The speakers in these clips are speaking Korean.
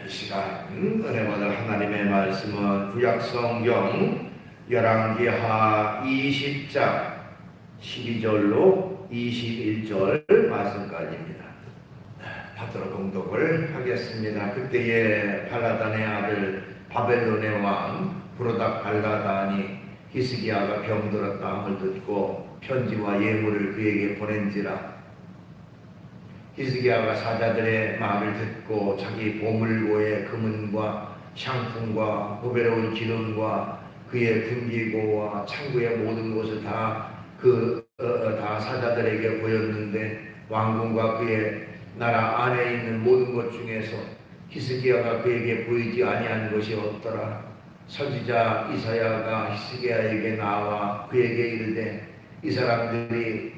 이 시간 은혜 받을 하나님의 말씀은 구약성경 열왕기하 20장 12절로 21절 말씀까지입니다. 받들어 공독을 하겠습니다. 그때에 발라단의 아들 바벨론의 왕 브로닥 발라단이 히스기야가 병들었다 함을 듣고 편지와 예물을 그에게 보낸지라. 히스기야가 사자들의 말을 듣고 자기 보물고의 금은과 향품과 보배로운 기름과 그의 금기고와 창고의 모든 것을 다 사자들에게 보였는데 왕궁과 그의 나라 안에 있는 모든 것 중에서 히스기야가 그에게 보이지 아니한 것이 없더라. 선지자 이사야가 히스기야에게 나와 그에게 이르되 이 사람들이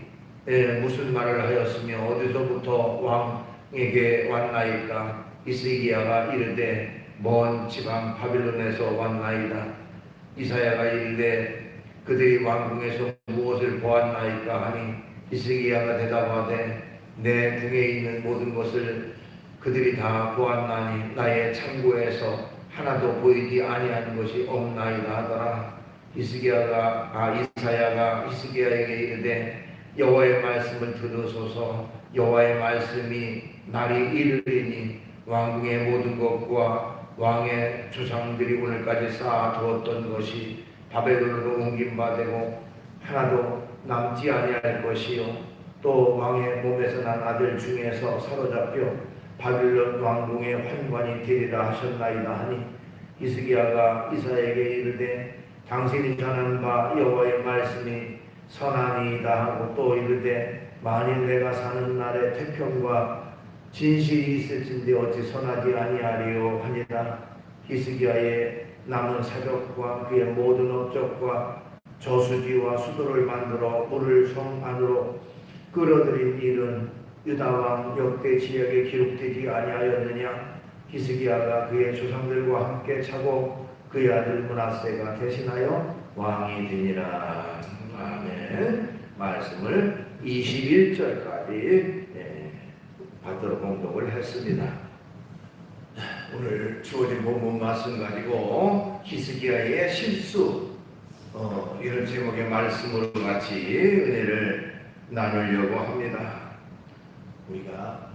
무슨 말을 하였으며 어디서부터 왕에게 왔나이까? 히스기야가 이르되 먼 지방 바빌론에서 왔나이다. 이사야가 이르되 그들이 왕궁에서 무엇을 보았나이까 하니 히스기야가 대답하되 내 궁에 있는 모든 것을 그들이 다 보았나니 나의 창고에서 하나도 보이지 아니한 것이 없나이다 하더라. 이사야가 히스기야에게 이르되 여호와의 말씀을 들으소서. 여호와의 말씀이 날이 이르리니 왕궁의 모든 것과 왕의 조상들이 오늘까지 쌓아두었던 것이 바벨론으로 옮긴 바 되고 하나도 남지 아니할 것이요 또 왕의 몸에서 난 아들 중에서 사로잡혀 바빌론 왕궁의 환관이 되리라 하셨나이다 하니 히스기야가 이사야에게 이르되 당신이 전한 바 여호와의 말씀이 선하니이다 하고 또 이르되 만일 내가 사는 날에 태평과 진실이 있을진데 어찌 선하지 아니하리요 하니라. 히스기야의 남은 사적과 그의 모든 업적과 저수지와 수도를 만들어 물을 성 안으로 끌어들인 일은 유다왕 역대 지역에 기록되지 아니하였느냐. 히스기야가 그의 조상들과 함께 차고 그의 아들 므낫세가 대신하여 왕이 되니라. 아멘. 말씀을 21절까지 받들어 공독을 했습니다. 오늘 주어진 본문 말씀 가지고 히스기야의 실수 이런 제목의 말씀으로 같이 은혜를 나누려고 합니다. 우리가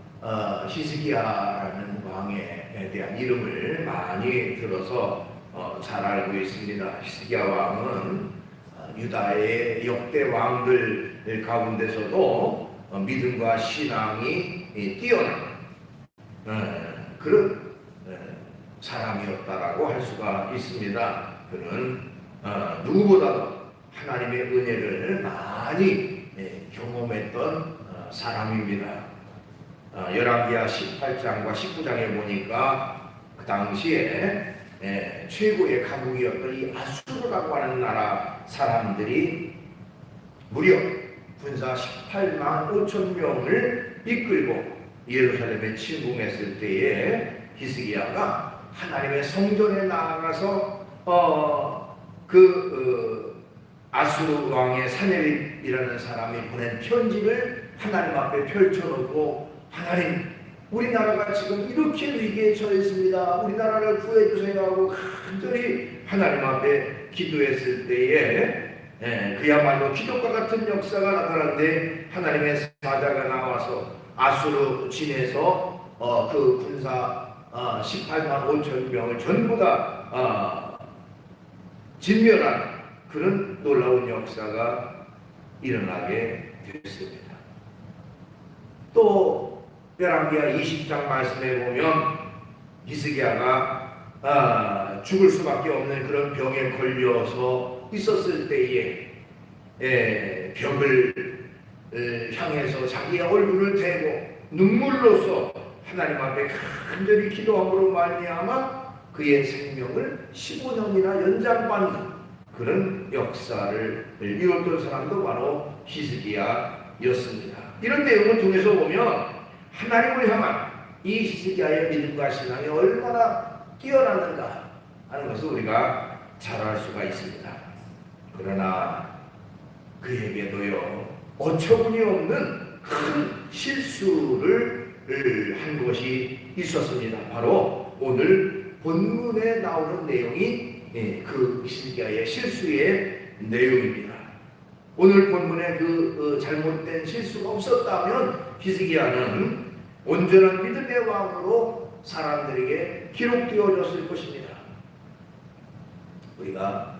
히스기야라는 왕에 대한 이름을 많이 들어서 잘 알고 있습니다. 히스기야 왕은 유다의 역대 왕들 가운데서도 믿음과 신앙이 뛰어난 그런 사람이었다라고 할 수가 있습니다. 그는 누구보다도 하나님의 은혜를 많이 경험했던 사람입니다. 열왕기하 18장과 19장에 보니까 그 당시에 최고의 강국이었던 이 아수르라고 하는 나라 사람들이 무려 군사 18만 5천 명을 이끌고 예루살렘에 침공했을 때에 히스기야가 하나님의 성전에 나아가서 아수르 왕의 사네립이라는 사람이 보낸 편지를 하나님 앞에 펼쳐놓고 하나님 우리나라가 지금 이렇게 위기에 처했습니다. 우리나라를 구해주세요 하고 간절히 하나님 앞에 기도했을 때에 그야말로 기적과 같은 역사가 나타났는데 하나님의 사자가 나와서 아수르 진에서 그 군사 18만 5천 명을 전부 다 진멸한 그런 놀라운 역사가 일어나게 됐습니다. 또 열왕기하 20장 말씀에 보면 히스기야가 죽을 수밖에 없는 그런 병에 걸려서 있었을 때에 벽을 향해서 자기의 얼굴을 대고 눈물로써 하나님 앞에 간절히 기도함으로 말미암아 그의 생명을 15년이나 연장받는 그런 역사를 이뤘던 사람도 바로 히스기야였습니다. 이런 내용을 통해서 보면 하나님을 향한 이 히스기야의 믿음과 신앙이 얼마나 뛰어났는가 하는 것을 우리가 잘 알 수가 있습니다. 그러나 그에게도요 어처구니 없는 큰 실수를 한 것이 있었습니다. 바로 오늘 본문에 나오는 내용이 그 히스기야의 실수의 내용입니다. 오늘 본문에 그 잘못된 실수가 없었다면 히스기야는 온전한 믿음의 왕으로 사람들에게 기록되어졌을 것입니다. 우리가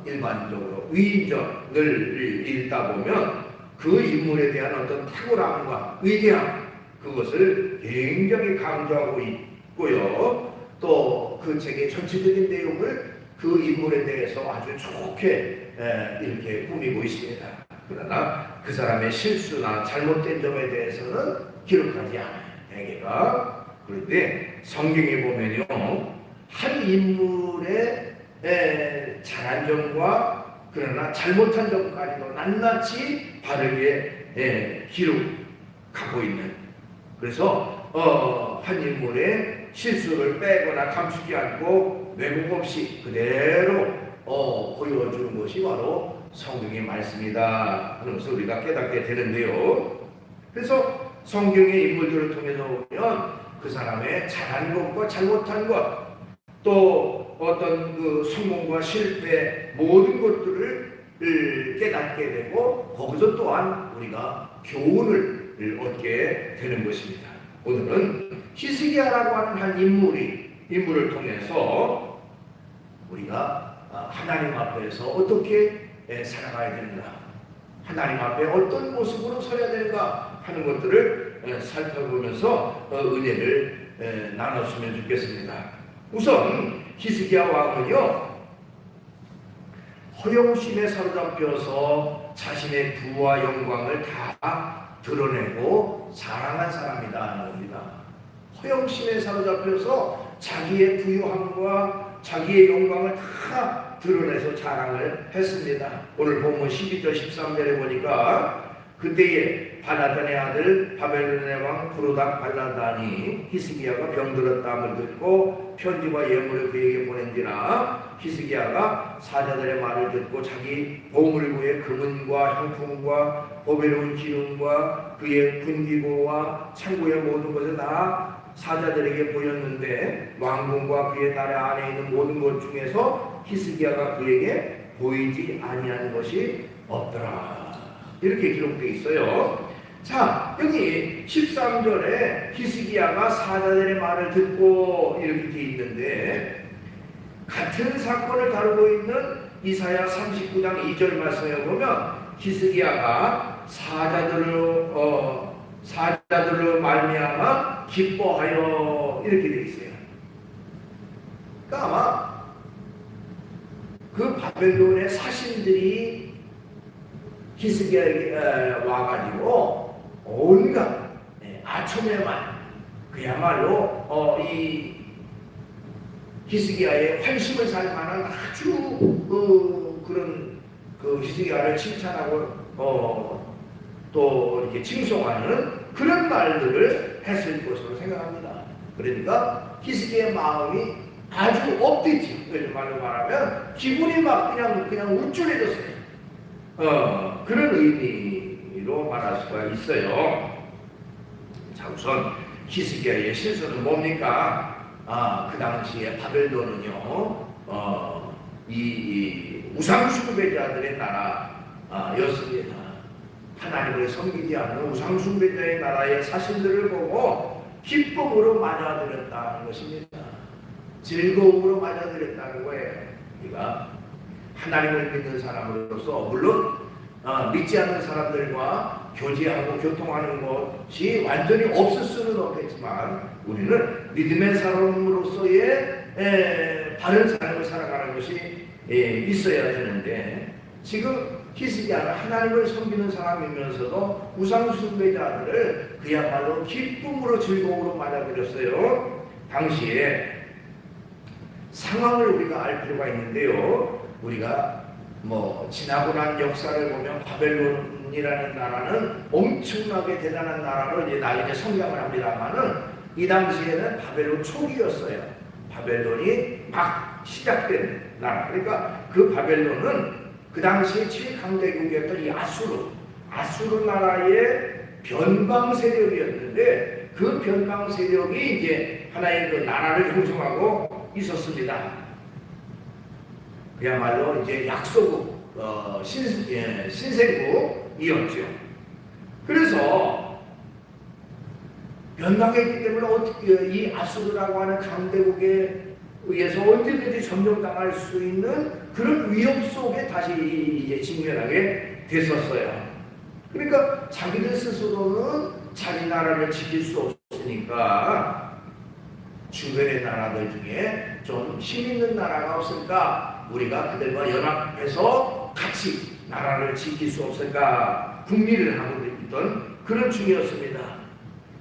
일반적으로 위인전을 읽다 보면 그 인물에 대한 어떤 탁월함과 위대함, 그것을 굉장히 강조하고 있고요. 또 그 책의 전체적인 내용을 그 인물에 대해서 아주 좋게 이렇게 꾸미고 있습니다. 그러나 그 사람의 실수나 잘못된 점에 대해서는 기록하지 않아요, 대개가. 그런데 성경에 보면요, 한 인물의 잘한 점과 그러나 잘못한 점까지도 낱낱이 바르게 기록하고 있는, 그래서 한 인물의 실수를 빼거나 감추지 않고 왜곡 없이 그대로 보여주는 것이 바로 성경의 말씀이다 하는 것을 우리가 깨닫게 되는데요. 그래서 성경의 인물들을 통해서 보면 그 사람의 잘한 것과 잘못한 것, 또 어떤 그 성공과 실패, 모든 것들을 깨닫게 되고 거기서 또한 우리가 교훈을 얻게 되는 것입니다. 오늘은 히스기야라고 하는 한 인물을 통해서 우리가 하나님 앞에서 어떻게 살아가야 되는가, 하나님 앞에 어떤 모습으로 서야 되는가 하는 것들을 살펴보면서 은혜를 나눴으면 좋겠습니다. 우선 히스기야 왕은요, 허영심에 사로잡혀서 자신의 부와 영광을 다 드러내고 사랑한 사람이다 하는 겁니다. 허영심에 사로잡혀서 자기의 부유함과 자기의 영광을 다 드러내서 자랑을 했습니다. 오늘 본문 12절 13절에 보니까 그때에 바나단의 아들 바벨론의 왕 부르닥 발라단이 히스기야가 병들었다함을 듣고 편지와 예물을 그에게 보낸지라 히스기야가 사자들의 말을 듣고 자기 보물을 구해 금은과 향품과 보배로운 기름과 그의 군기고와 창고의 모든 것을 다 사자들에게 보였는데 왕궁과 그의 나라 안에 있는 모든 것 중에서 히스기야가 그에게 보이지 아니한 것이 없더라. 이렇게 기록되어 있어요. 자, 여기 13절에 히스기야가 사자들의 말을 듣고 이렇게 되어 있는데, 같은 사건을 다루고 있는 이사야 39장 2절 말씀에 보면 히스기야가 사자들로 말미암아 기뻐하여 이렇게 되어 있어요. 그러니까 아마 그 바벨론의 사신들이 히스기야에게 와가지고 온갖 아첨에만 그야말로 이 히스기야의 환심을 살 만한 아주 그런 그 히스기야를 칭찬하고 또 이렇게 칭송하는 그런 말들을 했을 것으로 생각합니다. 그러니까 히스기야의 마음이 아주 업됐지. 요즘 말로 말하면 기분이 막 그냥 우쭐해졌어요. 그런 의미로 말할 수가 있어요. 자, 우선 히스기야의 실수는 뭡니까? 그 당시에 바벨론은요, 이 우상 숭배자들의 나라였습니다. 하나님을 섬기지 않는 우상 숭배자의 나라의 사신들을 보고 기쁨으로 맞아들였다는 것입니다. 즐거움으로 맞아들였다는 거예요. 우리가 하나님을 믿는 사람으로서 물론 믿지 않는 사람들과 교제하고 교통하는 것이 완전히 없을 수는 없겠지만 우리는 믿음의 사람으로서의 바른 삶을 살아가는 것이 있어야 되는데, 지금 히스기야는 하나님을 섬기는 사람이면서도 우상 숭배자들을 그야말로 기쁨으로 즐거움으로 맞아들였어요. 당시에 상황을 우리가 알 필요가 있는데요. 우리가 지나고 난 역사를 보면 바벨론이라는 나라는 엄청나게 대단한 나라로 이제 성장을 합니다만은 이 당시에는 바벨론 초기였어요. 바벨론이 막 시작된 나라. 그러니까 그 바벨론은 그 당시에 최강대국이었던 이 아수르 나라의 변방 세력이었는데, 그 변방 세력이 이제 하나의 그 나라를 형성하고 있었습니다. 그야말로 이제 약소국, 신생국이었죠. 그래서 변방했기 때문에 어떻게 이 아수르라고 하는 강대국에 의해서 언제든지 점령당할 수 있는 그런 위협 속에 다시 이제 직면하게 됐었어요. 그러니까 자기들 스스로는 자기 나라를 지킬 수 없으니까 주변의 나라들 중에 좀 힘 있는 나라가 없을까? 우리가 그들과 연합해서 같이 나라를 지킬 수 없을까? 궁리를 하고 있던 그런 중이었습니다.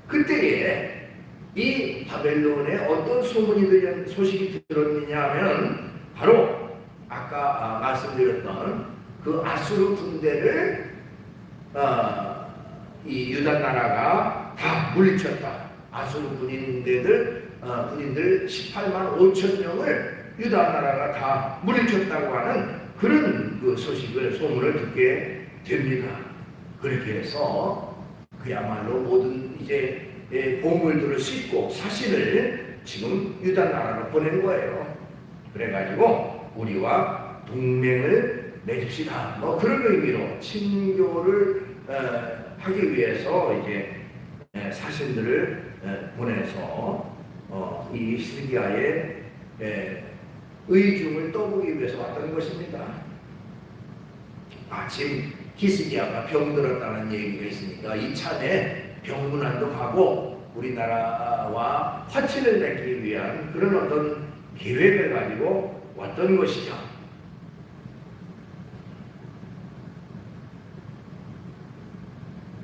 그때에 이 바벨론에 어떤 소식이 들었느냐 하면 바로 아까 말씀드렸던 그 아수르 군대를 이 유다 나라가 다 물리쳤다. 아수르 군인들 18만 5천 명을 유다 나라가 다 물리쳤다고 하는 그런 그 소문을 듣게 됩니다. 그렇게 해서 그야말로 모든 이제 보물들을 싣고 사신을 지금 유다 나라로 보낸 거예요. 그래가지고 우리와 동맹을 맺읍시다. 뭐 그런 의미로 친교를 하기 위해서 이제 사신들을 보내서 이 히스기야의 의중을 떠보기 위해서 왔던 것입니다. 마침 히스기야가 병들었다는 얘기가 있으니까 이참에 병문안도 가고 우리나라와 화친을 맺기 위한 그런 어떤 계획을 가지고 왔던 것이죠.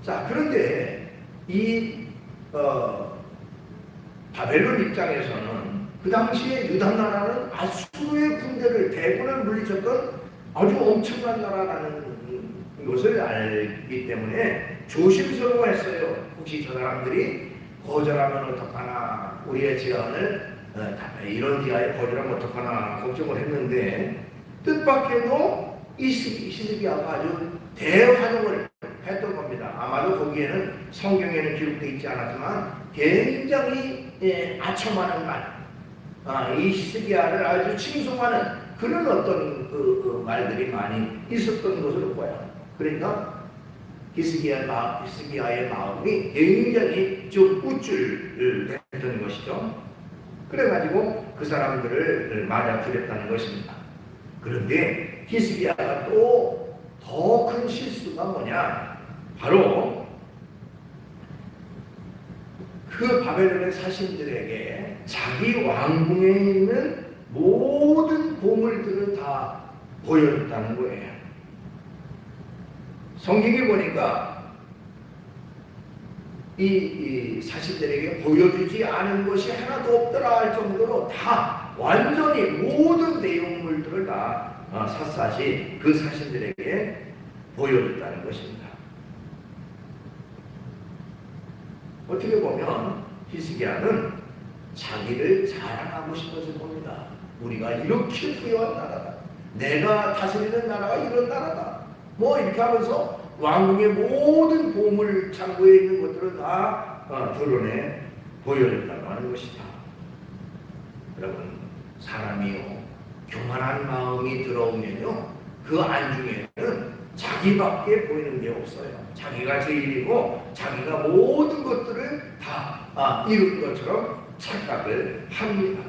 자, 그런데 이 바벨론 입장에서는 그 당시에 유다 나라는 아수르의 군대를 대군을 물리쳤던 아주 엄청난 나라라는 것을 알기 때문에 조심스러워했어요. 혹시 저 사람들이 거절하면 어떡하나, 우리의 제안을 이런 지하에 거절하면 어떡하나 걱정을 했는데 뜻밖에도 이 히스기야가 아주 대환영을 했던 겁니다. 아마도 거기에는 성경에는 기록되어 있지 않았지만 굉장히 아첨하는 말, 이 히스기야를 아주 칭송하는 그런 어떤 그 말들이 많이 있었던 것으로 보여요. 그러니까 히스기야의 마음이 굉장히 좀 우쭐했던 것이죠. 그래가지고 그 사람들을 맞아들였다는 것입니다. 그런데 히스기야가 또 더 큰 실수가 뭐냐? 바로 그 바벨론의 사신들에게 자기 왕궁에 있는 모든 보물들을 다 보여줬다는 거예요. 성경에 보니까 이 사신들에게 보여주지 않은 것이 하나도 없더라 할 정도로 다 완전히 모든 내용물들을 다 샅샅이 그 사신들에게 보여줬다는 것입니다. 어떻게 보면 히스기야는 자기를 자랑하고 싶어서 봅니다. 우리가 이렇게 부유한 나라다. 내가 다스리는 나라가 이런 나라다. 뭐 이렇게 하면서 왕궁의 모든 보물 창고에 있는 것들을 다 드러내 보여줬다고 하는 것이다. 여러분, 사람이요 교만한 마음이 들어오면요 그 안중에는 자기밖에 보이는 게 없어요. 자기가 제일이고 자기가 모든 것들을 다 이룬 것처럼 착각을 합니다.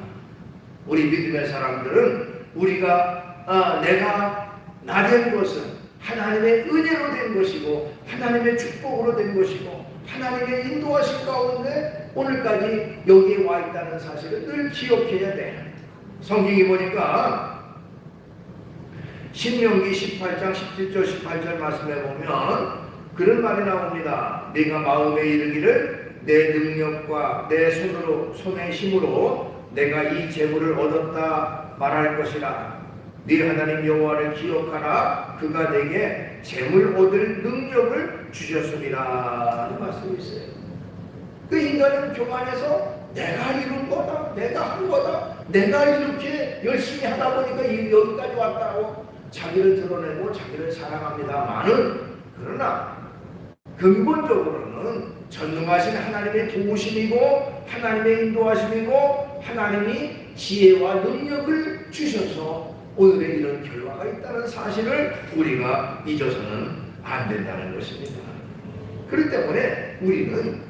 우리 믿음의 사람들은 우리가 내가 나된 것은 하나님의 은혜로 된 것이고 하나님의 축복으로 된 것이고 하나님의 인도하신 가운데 오늘까지 여기에 와 있다는 사실을 늘 기억해야 돼요. 성경이 보니까 신명기 18장 17절 18절 말씀해 보면 그런 말이 나옵니다. 네가 마음에 이르기를 내 능력과 내 손의 힘으로 내가 이 재물을 얻었다 말할 것이라. 네 하나님 여호와를 기억하라. 그가 내게 재물 얻을 능력을 주셨으리라 하는 말씀이 있어요. 그 인간은 교만해서 내가 이룬 거다, 내가 한 거다, 내가 이렇게 열심히 하다 보니까 여기까지 왔다고 자기를 드러내고 자기를 사랑합니다만은, 그러나 근본적으로는 전능하신 하나님의 도우심이고 하나님의 인도하심이고 하나님이 지혜와 능력을 주셔서 오늘의 이런 결과가 있다는 사실을 우리가 잊어서는 안 된다는 것입니다. 그렇기 때문에 우리는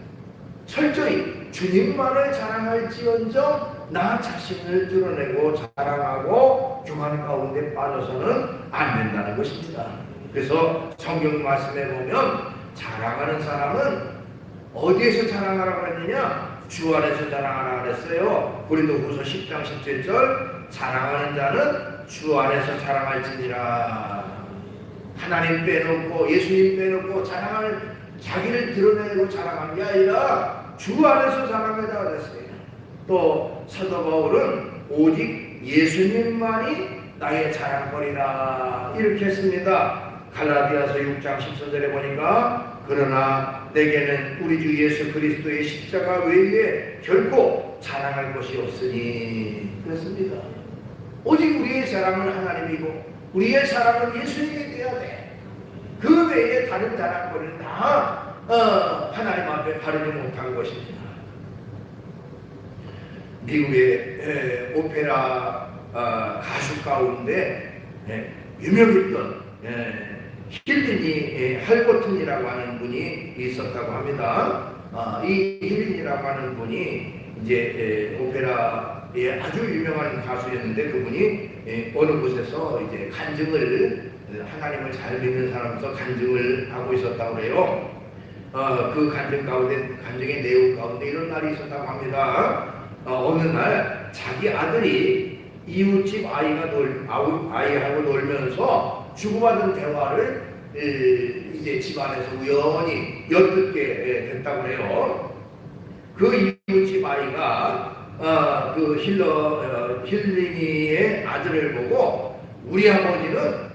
철저히 주님만을 자랑할지언정 나 자신을 드러내고 자랑하고 교만 가운데 빠져서는 안 된다는 것입니다. 그래서 성경 말씀에 보면 자랑하는 사람은 어디에서 자랑하라고 했느냐? 주 안에서 자랑하라 그랬어요. 고린도후서 10장 17절 자랑하는 자는 주 안에서 자랑할지니라. 하나님 빼놓고 예수님 빼놓고 자랑할 자기를 드러내고 자랑하는 게 아니라 주 안에서 자랑하라 그랬어요. 또 사도 바울은 오직 예수님만이 나의 자랑거리다 이렇게 했습니다. 갈라디아서 6장 14절에 보니까 그러나 내게는 우리 주 예수 그리스도의 십자가 외에 결코 자랑할 것이 없으니 그랬습니다. 오직 우리의 자랑은 하나님이고 우리의 자랑은 예수님이 되어야 돼. 그 외에 다른 자랑거리는 다 하나님 앞에 바르지 못한 것입니다. 미국의 오페라 가수 가운데 유명했던 힐린이 할버튼이라고 하는 분이 있었다고 합니다. 이 힐린이라고 하는 분이 이제 오페라의 아주 유명한 가수였는데 그분이 어느 곳에서 이제 간증을 하나님을 잘 믿는 사람으로서 간증을 하고 있었다고 그래요. 그 간증 가운데 간증의 내용 가운데 이런 날이 있었다고 합니다. 어느 날 자기 아들이 이웃집 아이하고 놀면서 주고받은 대화를 이제 집안에서 우연히 엿듣게 됐다고 그래요. 그 이웃집 아이가 그 힐리니의 아들을 보고 우리 아버지는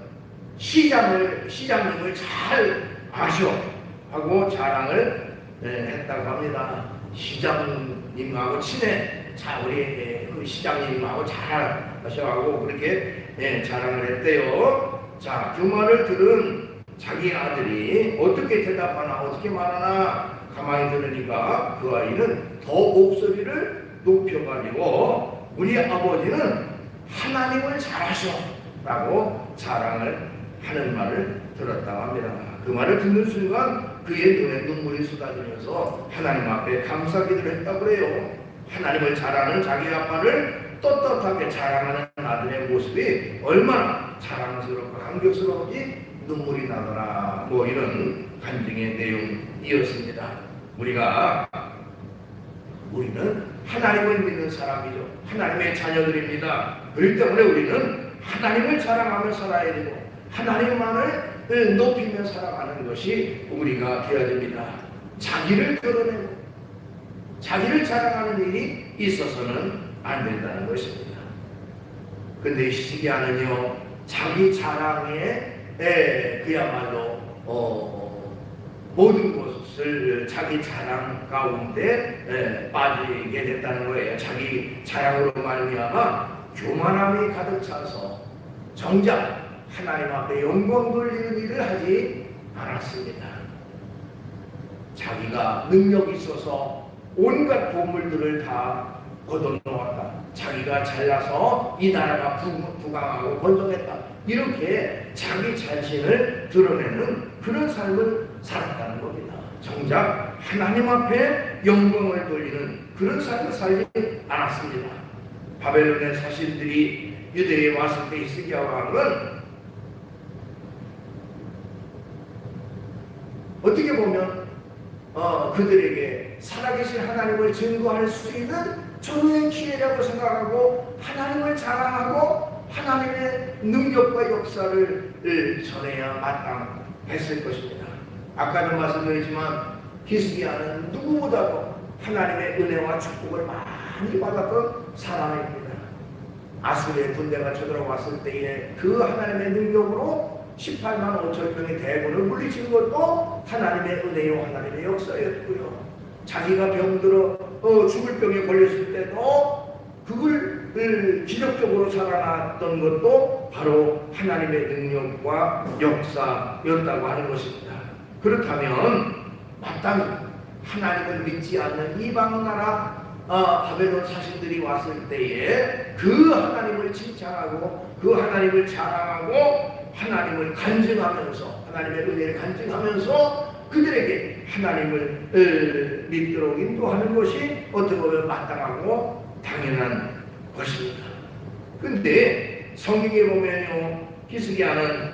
시장님을 잘 아셔 하고 자랑을 했다고 합니다. 시장님하고 친해. 자, 우리 그 시장님하고 잘 하셔가고 그렇게 자랑을 했대요. 자, 그 말을 들은 자기 아들이 어떻게 대답하나 어떻게 말하나 가만히 들으니까 그 아이는 더 목소리를 높여가지고 우리 아버지는 하나님을 잘하셔 라고 자랑을 하는 말을 들었다고 합니다. 그 말을 듣는 순간 그의 눈에 눈물이 쏟아지면서 하나님 앞에 감사기도를 했다고 그래요. 하나님을 잘하는 자기 아빠를 떳떳하게 자랑하는 아들의 모습이 얼마나 자랑스럽고 감격스러운지 눈물이 나더라. 뭐 이런 간증의 내용이었습니다. 우리는 하나님을 믿는 사람이죠. 하나님의 자녀들입니다. 그렇기 때문에 우리는 하나님을 자랑하며 살아야 되고 하나님만을 높이며 살아가는 것이 우리가 되어야 됩니다. 자기를 드러내고 자기를 자랑하는 일이 있어서는 안 된다는 것입니다. 근데 히스기야는요 자기 자랑에 그야말로 모든 것을 자기 자랑 가운데 빠지게 됐다는 거예요. 자기 자랑으로 말미암아 교만함이 가득 차서 정작 하나님 앞에 영광 돌리는 일을 하지 않았습니다. 자기가 능력이 있어서 온갖 보물들을 다 걷어놓았다. 자기가 잘나서 이 나라가 부강하고 번성했다. 이렇게 자기 자신을 드러내는 그런 삶을 살았다는 겁니다. 정작 하나님 앞에 영광을 돌리는 그런 삶을 살지 않았습니다. 바벨론의 사신들이 유대에 왔을 때 히스기야 왕은 어떻게 보면 그들에게 살아계신 하나님을 증거할 수 있는 전후의 기회라고 생각하고 하나님을 자랑하고 하나님의 능력과 역사를 전해야 마땅했을 것입니다. 아까도 말씀드렸지만 히스기야는 누구보다도 하나님의 은혜와 축복을 많이 받았던 사람입니다. 아수르의 군대가 쳐들어왔을 때에 그 하나님의 능력으로 18만 5천 명의 대군을 물리친 것도 하나님의 은혜요 하나님의 역사였고요. 자기가 병들어 죽을 병에 걸렸을 때도 그걸 기적적으로 살아났던 것도 바로 하나님의 능력과 역사였다고 하는 것입니다. 그렇다면 마땅히 하나님을 믿지 않는 이방 나라 바벨론 사신들이 왔을 때에 그 하나님을 칭찬하고 그 하나님을 자랑하고 하나님을 간증하면서 하나님의 은혜를 간증하면서 그들에게 하나님을 믿도록 인도하는 것이 어떻게 보면 마땅하고 당연한 것입니다. 근데 성경에 보면요, 히스기야는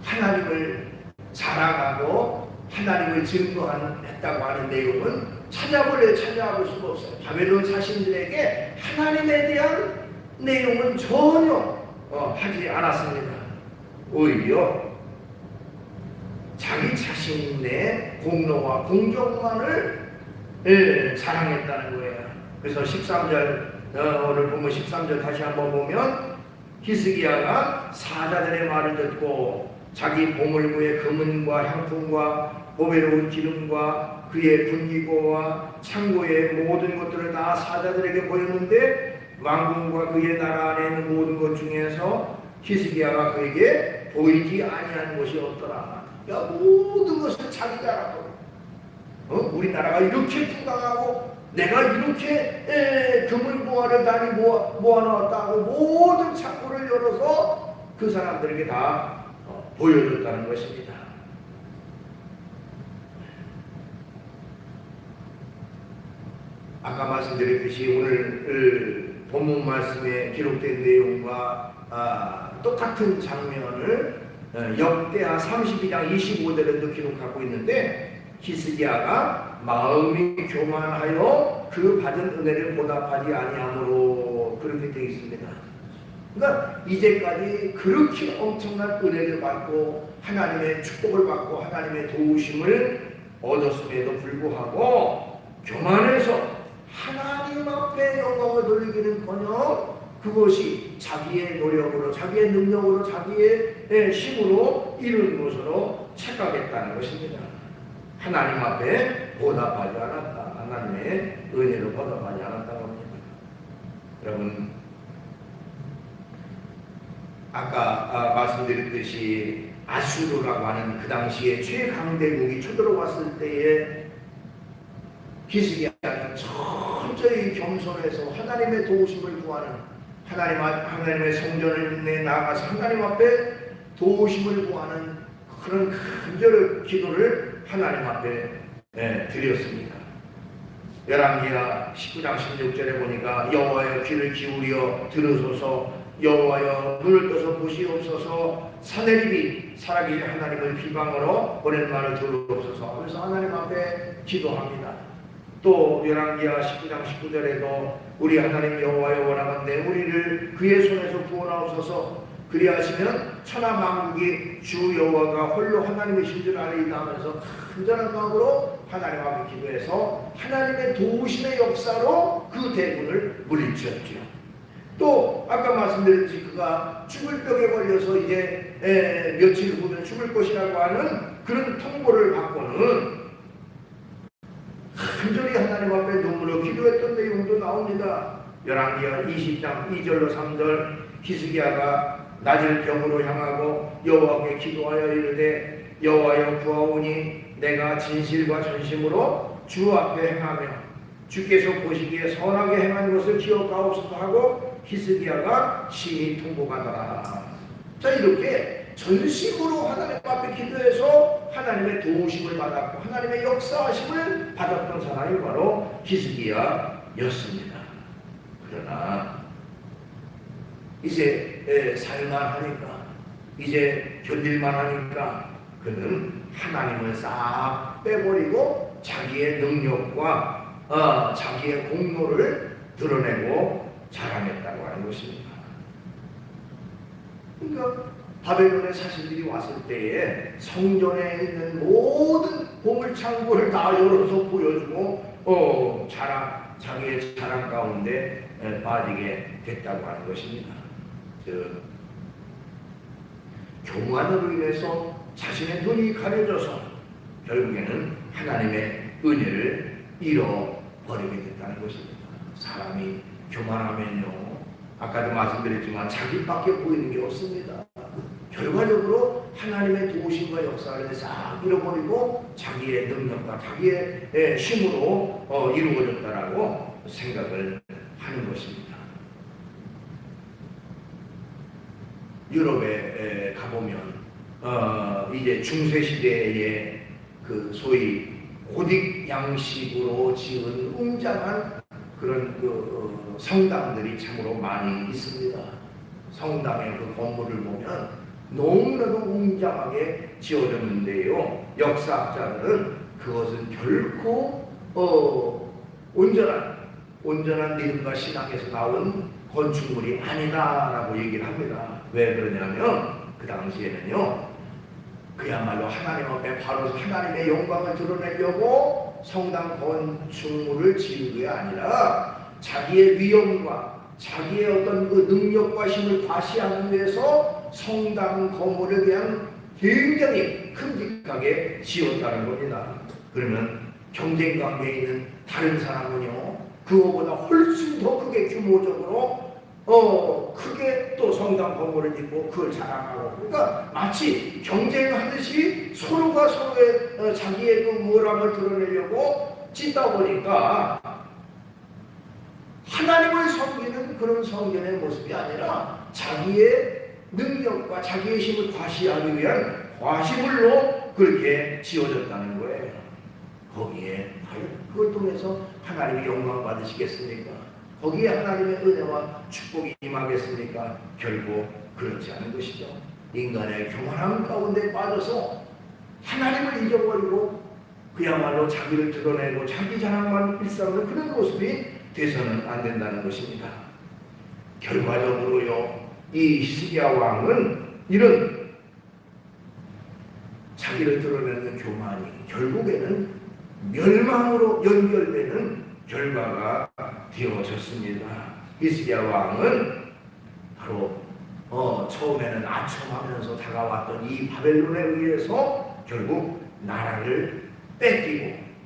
하나님을 자랑하고 하나님을 증거했다고 하는 내용은 찾아볼 수가 없어요. 바벨론 사신들에게 하나님에 대한 내용은 전혀 하지 않았습니다. 오히려 자기 자신의 공로와 공적만을 자랑했다는 거예요. 그래서 13절 오늘 보면 13절 다시 한번 보면 히스기야가 사자들의 말을 듣고 자기 보물구의 금은과 향품과 보배로운 기름과 그의 군기고와 창고의 모든 것들을 다 사자들에게 보였는데 왕궁과 그의 나라 안에 있는 모든 것 중에서 히스기야가 그에게 보이지 아니한 것이 없더라. 야, 모든 것을 자기 자랑하고 우리나라가 이렇게 풍강하고 내가 이렇게 금은보화를 많이 모아놓았다고 모든 창고를 열어서 그 사람들에게 다 보여줬다는 것입니다. 아까 말씀드렸듯이 오늘 본문 말씀에 기록된 내용과 똑같은 장면을 역대하 32장 25절에도 기록하고 있는데 히스기야가 마음이 교만하여 그 받은 은혜를 보답하지 아니함으로 그렇게 되어 있습니다. 그러니까 이제까지 그렇게 엄청난 은혜를 받고 하나님의 축복을 받고 하나님의 도우심을 얻었음에도 불구하고 교만해서 하나님 앞에 영광을 돌리기는커녕 그것이 자기의 노력으로 자기의 능력으로 자기의 힘으로 이룬 것으로 착각했다는 것입니다. 하나님 앞에 보답하지 않았다. 하나님의 은혜로 보답하지 않았다고 합니다. 여러분, 아까 말씀드렸듯이 아수르라고 하는 그 당시에 최강대국이 쳐들어왔을 때에 히스기야는 철저히 겸손해서 하나님의 도우심을 구하는 하나님의 성전에 나아가서 하나님 앞에 도우심을 구하는 그런 간절한 기도를 하나님 앞에 드렸습니다. 열왕기하 19장 16절에 보니까 여호와여 귀를 기울여 들으소서 여호와여 눈을 떠서 보시옵소서 사내립이 살아계신 하나님을 비방으로 보낸 말을 들으옵소서 하면서 하나님 앞에 기도합니다. 또 열왕기하 19장 19절에도 우리 하나님 여호와여 원하건대 우리를 그의 손에서 구원하옵소서 그리하시면 천하 만국이 주 여호와가 홀로 하나님이신 줄 알리이다 하면서 간절한 마음으로 하나님 앞에 기도해서 하나님의 도우심의 역사로 그 대군을 물리쳤죠. 또 아까 말씀드렸듯이 그가 죽을 병에 걸려서 이제 며칠 후면 죽을 것이라고 하는 그런 통보를 받고는 간절히 하나님 앞에 눈물로 기도했던 내용도 나옵니다. 열왕기하 20장 2절로 3절 히스기야가 낮을 병으로 향하고 여호와께 기도하여 이르되 여호와여 구하오니 내가 진실과 전심으로 주 앞에 행하며 주께서 보시기에 선하게 행한 것을 기억하옵소서 하고 히스기야가 심히 통곡하더라. 자, 이렇게 전심으로 하나님 앞에 기도해서 하나님의 도우심을 받았고 하나님의 역사하심을 받았던 사람이 바로 히스기야였습니다. 그러나 이제 살만하니까 이제 견딜만 하니까 그는 하나님을 싹 빼버리고 자기의 능력과 자기의 공로를 드러내고 자랑했다고 하는 것입니다. 그러니까 바벨론의 사신들이 왔을 때에 성전에 있는 모든 보물창고를 다 열어서 보여주고 자기의 자랑 가운데 빠지게 됐다고 하는 것입니다. 교만으로 인해서 자신의 눈이 가려져서 결국에는 하나님의 은혜를 잃어버리게 됐다는 것입니다. 사람이 교만하면요, 아까도 말씀드렸지만 자기밖에 보이는 게 없습니다. 결과적으로 하나님의 도우심과 역사를 싹 잃어버리고 자기의 능력과 자기의 힘으로 이루어졌다라고 생각을 하는 것입니다. 유럽에 가보면 이제 중세 시대에 그 소위 고딕 양식으로 지은 웅장한 그런 성당들이 참으로 많이 있습니다. 성당의 그 건물을 보면 너무나도 웅장하게 지어졌는데요. 역사학자들은 그것은 결코 온전한 믿음과 신앙에서 나온 건축물이 아니다라고 얘기를 합니다. 왜 그러냐면 그 당시에는요, 그야말로 하나님 앞에 바로 하나님의 영광을 드러내려고 성당 건축물을 지은 게 아니라 자기의 위엄과 자기의 어떤 그 능력과 힘을 과시하기 위해서 성당 건물을 그냥 굉장히 큼직하게 지었다는 겁니다. 그러면 경쟁 관계에 있는 다른 사람은요, 그거보다 훨씬 더 크게 규모적으로 크게 또 성당 건물을 짓고 그걸 자랑하고, 그러니까 마치 경쟁하듯이 서로가 서로의 자기의 그 우월함을 드러내려고 짓다 보니까 하나님을 섬기는 그런 성전의 모습이 아니라 자기의 능력과 자기의 힘을 과시하기 위한 과시물로 그렇게 지어졌다는 거예요. 거기에 과연 그걸 통해서 하나님이 영광 받으시겠습니까? 거기에 하나님의 은혜와 축복이 임하겠습니까? 결국 그렇지 않은 것이죠. 인간의 교만함 가운데 빠져서 하나님을 잊어버리고 그야말로 자기를 드러내고 자기 자랑만 일삼는 그런 모습이 돼서는 안 된다는 것입니다. 결과적으로요, 이 히스기야 왕은 이런 자기를 드러내는 교만이 결국에는 멸망으로 연결되는 결과가 되어졌습니다. 히스기야 왕은 바로 처음에는 아첨하면서 다가왔던 이 바벨론에 의해서 결국 나라를 뺏기고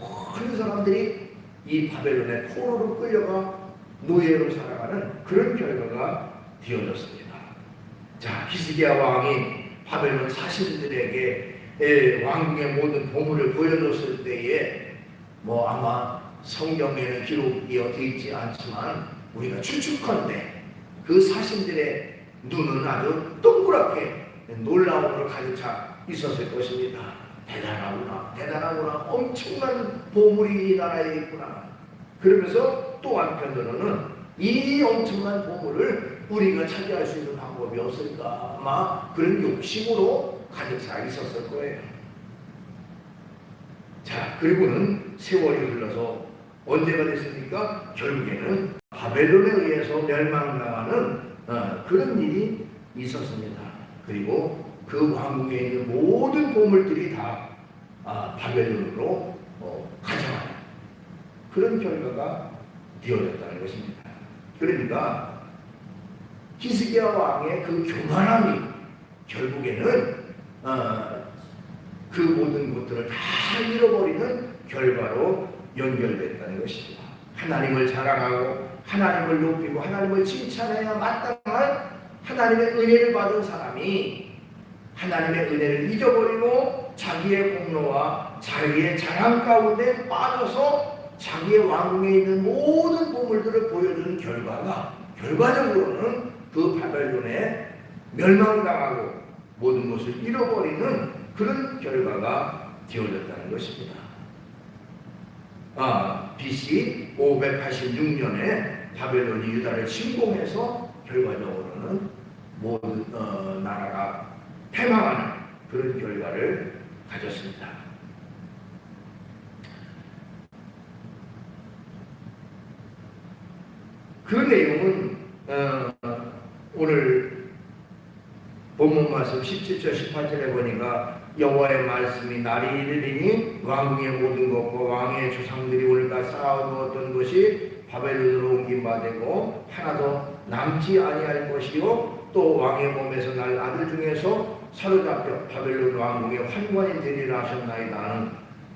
많은 사람들이 이 바벨론의 포로로 끌려가 노예로 살아가는 그런 결과가 되어졌습니다. 자, 히스기야 왕이 바벨론 사신들에게 왕궁의 모든 보물을 보여줬을 때에 아마 성경에는 기록이 되어 있지 않지만 우리가 추측컨대 그 사신들의 눈은 아주 동그랗게 놀라움으로 가득 차 있었을 것입니다. 대단하구나, 엄청난 보물이 이 나라에 있구나. 그러면서 또 한편으로는 이 엄청난 보물을 우리가 차지할 수 있는 방법이 없을까, 아마 그런 욕심으로 가득 차 있었을 거예요. 자, 그리고는 세월이 흘러서 언제가 됐습니까? 결국에는 바벨론에 의해서 멸망당하는 그런 일이 있었습니다. 그리고 그 왕궁에 있는 모든 보물들이 다 바벨론으로 가져가는 그런 결과가 되어졌다는 것입니다. 그러니까 히스기야 왕의 그 교만함이 결국에는 그 모든 것들을 다 잃어버리는 결과로 연결됐다는 것입니다. 하나님을 자랑하고 하나님을 높이고 하나님을 칭찬해야 마땅할 하나님의 은혜를 받은 사람이 하나님의 은혜를 잊어버리고 자기의 공로와 자기의 자랑 가운데 빠져서 자기의 왕궁에 있는 모든 보물들을 보여주는 결과적으로는 그 바벨론에 멸망당하고 모든 것을 잃어버리는 그런 결과가 되어졌다는 것입니다. BC 586년에 바벨론이 유다를 침공해서 결과적으로는 모든 나라가 패망하는 그런 결과를 가졌습니다. 그 내용은 오늘 본문 말씀 17절 18절에 보니까 여호와의 말씀이 날이 이르리니 왕궁의 모든 것과 왕의 조상들이 오늘까 쌓아두었던 것이 바벨론으로 옮긴 바 되고 하나도 남지 아니할 것이요 또 왕의 몸에서 날 아들 중에서 사로잡혀 바벨론 왕궁의 환관이 되리라 하셨나이다 하는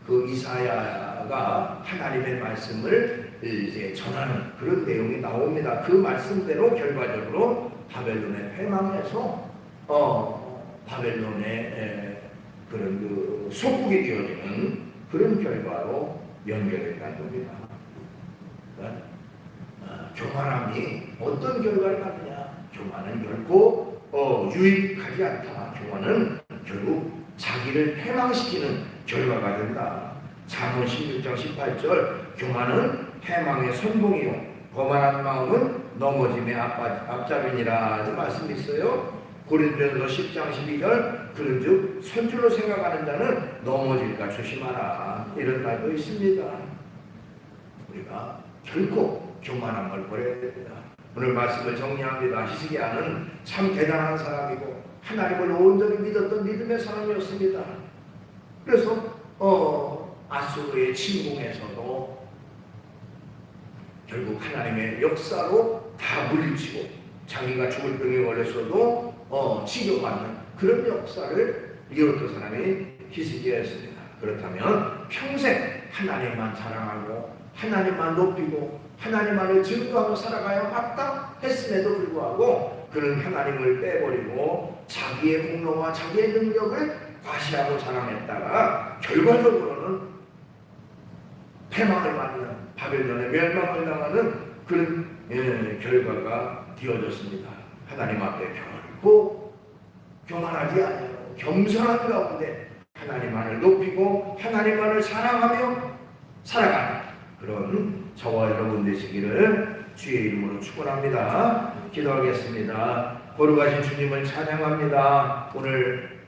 그 이사야가 하나님의 말씀을 이제 전하는 그런 내용이 나옵니다. 그 말씀대로 결과적으로 바벨론의 패망에서 바벨론의 그런 그 속국이 되어지는 그런 결과로 연결된다는 겁니다. 그러니까 교만함이 어떤 결과를 갖느냐? 교만은 결코 유익하지 않다. 교만은 결국 자기를 패망시키는 결과가 된다. 잠언 16장 18절 교만은 패망의 선봉이요 거만한 마음은 넘어짐의 앞잡이니라 하는 말씀이 있어요. 고린도전서 10장 12절 그런즉 선줄로 생각하는 자는 넘어질까 조심하라 이런 말도 있습니다. 우리가 결코 교만함을 버려야 됩니다. 오늘 말씀을 정리합니다. 히스기야는 참 대단한 사람이고 하나님을 온전히 믿었던 믿음의 사람이었습니다. 그래서 아수르의 침공에서도 결국 하나님의 역사로 다 물리치고 자기가 죽을 병에 걸렸어도 치료받는 그런 역사를 이뤘던 사람이 히스기야였습니다. 그렇다면 평생 하나님만 자랑하고 하나님만 높이고 하나님만을 증거하며 살아가야 마땅했음에도 불구하고 그는 하나님을 빼버리고 자기의 공로와 자기의 능력을 과시하고 자랑했다가 결과적으로는 패망을 맞는 바벨론의 멸망을 당하는 그런 결과가 되어졌습니다. 하나님 앞에 결코 교만하지 아니하고 겸손한 가운데 하나님만을 높이고 하나님만을 사랑하며 살아가는 그런 저와 여러분 되시기를 주의 이름으로 축원합니다. 기도하겠습니다. 거룩하신 주님을 찬양합니다. 오늘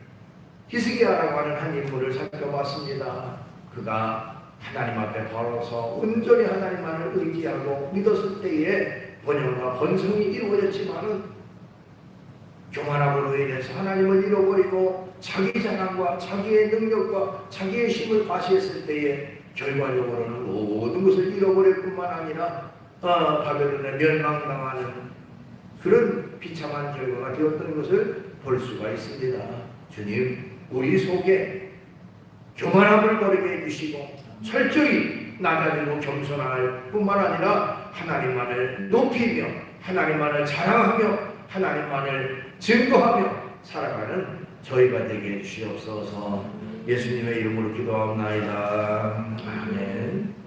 히스기야라고 하는 한 인물을 살펴봤습니다. 그가 하나님 앞에 벌어서 온전히 하나님만을 의지하고 믿었을 때에 번영과 번성이 이루어졌지만은 교만함으로 인해서 하나님을 잃어버리고 자기 자랑과 자기의 능력과 자기의 힘을 과시했을 때에 결과적으로는 모든 것을 잃어버릴 뿐만 아니라 바벨론에 멸망당하는 그런 비참한 결과가 되었던 것을 볼 수가 있습니다. 주님, 우리 속에 교만함을 버리게 해주시고 철저히 낮아지고 겸손할 뿐만 아니라 하나님만을 높이며 하나님만을 자랑하며 하나님만을 증거하며 살아가는 저희가 되게 해주시옵소서. 예수님의 이름으로 기도하옵나이다. 아멘.